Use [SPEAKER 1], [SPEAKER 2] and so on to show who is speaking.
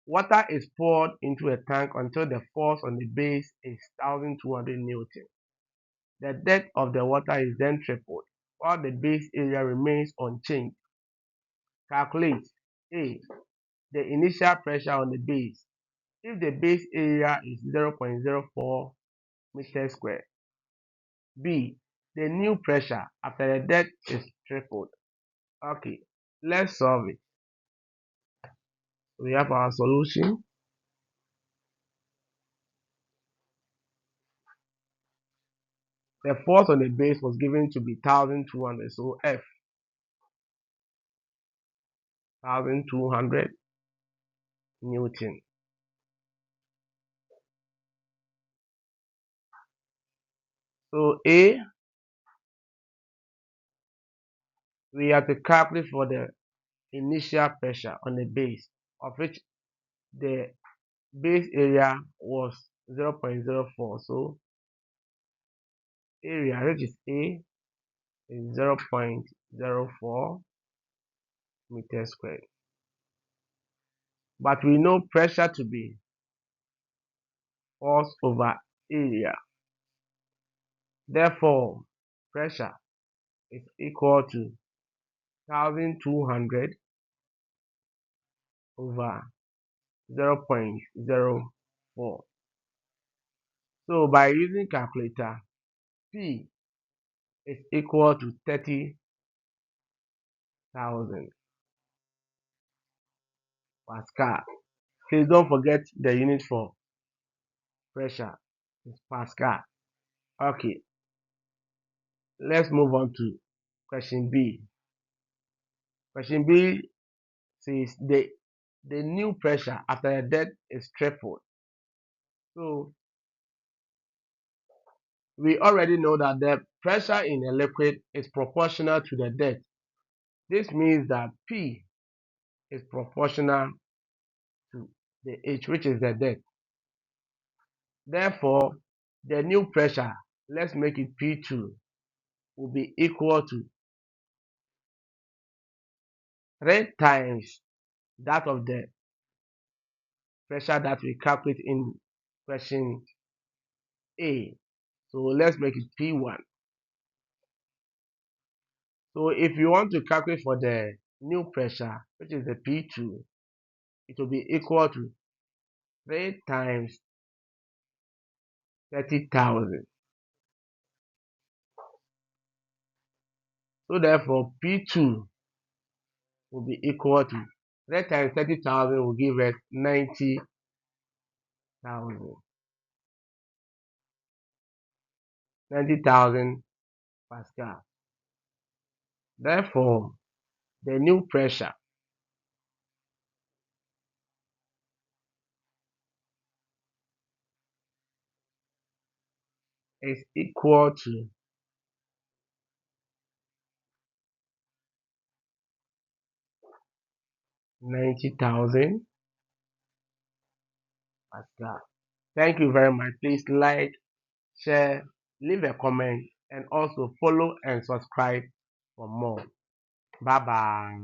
[SPEAKER 1] Water is poured into a tank until the force on the base is 1200 Newton. The depth of the water is then tripled, while the base area remains unchanged. Calculate A. The initial pressure on the base. If the base area is 0.04 meters squared. B. The new pressure after the depth is tripled. Okay, let's solve it. We have our solution. The force on the base was given to be 1200, so F 1200 Newton. So A, we have to calculate for the initial pressure on the base, of which the base area was 0.04. So area, which is A, is 0.04 meters squared. But we know pressure to be force over area. Therefore, pressure is equal to 1200 over 0.04. So by using calculator, P is equal to 30,000 Pascal. Please don't forget the unit for pressure is Pascal. Okay, let's move on to question B. Question B says the new pressure after the depth is tripled. So we already know that the pressure in a liquid is proportional to the depth. This means that P is proportional to the H, which is the depth. Therefore, the new pressure, let's make it P2, will be equal to 3 times that of the pressure that we calculate in question A. So let's make it P1. So if you want to calculate for the new pressure, which is the P2, it will be equal to 3 times 30,000. So therefore, P2 will be equal to 3 times 30,000 will give us 90,000. 90,000 Pascal. Therefore, the new pressure is equal to 90,000 Pascal. Thank you very much. Please like, share, leave a comment, and also follow and subscribe for more. Bye bye.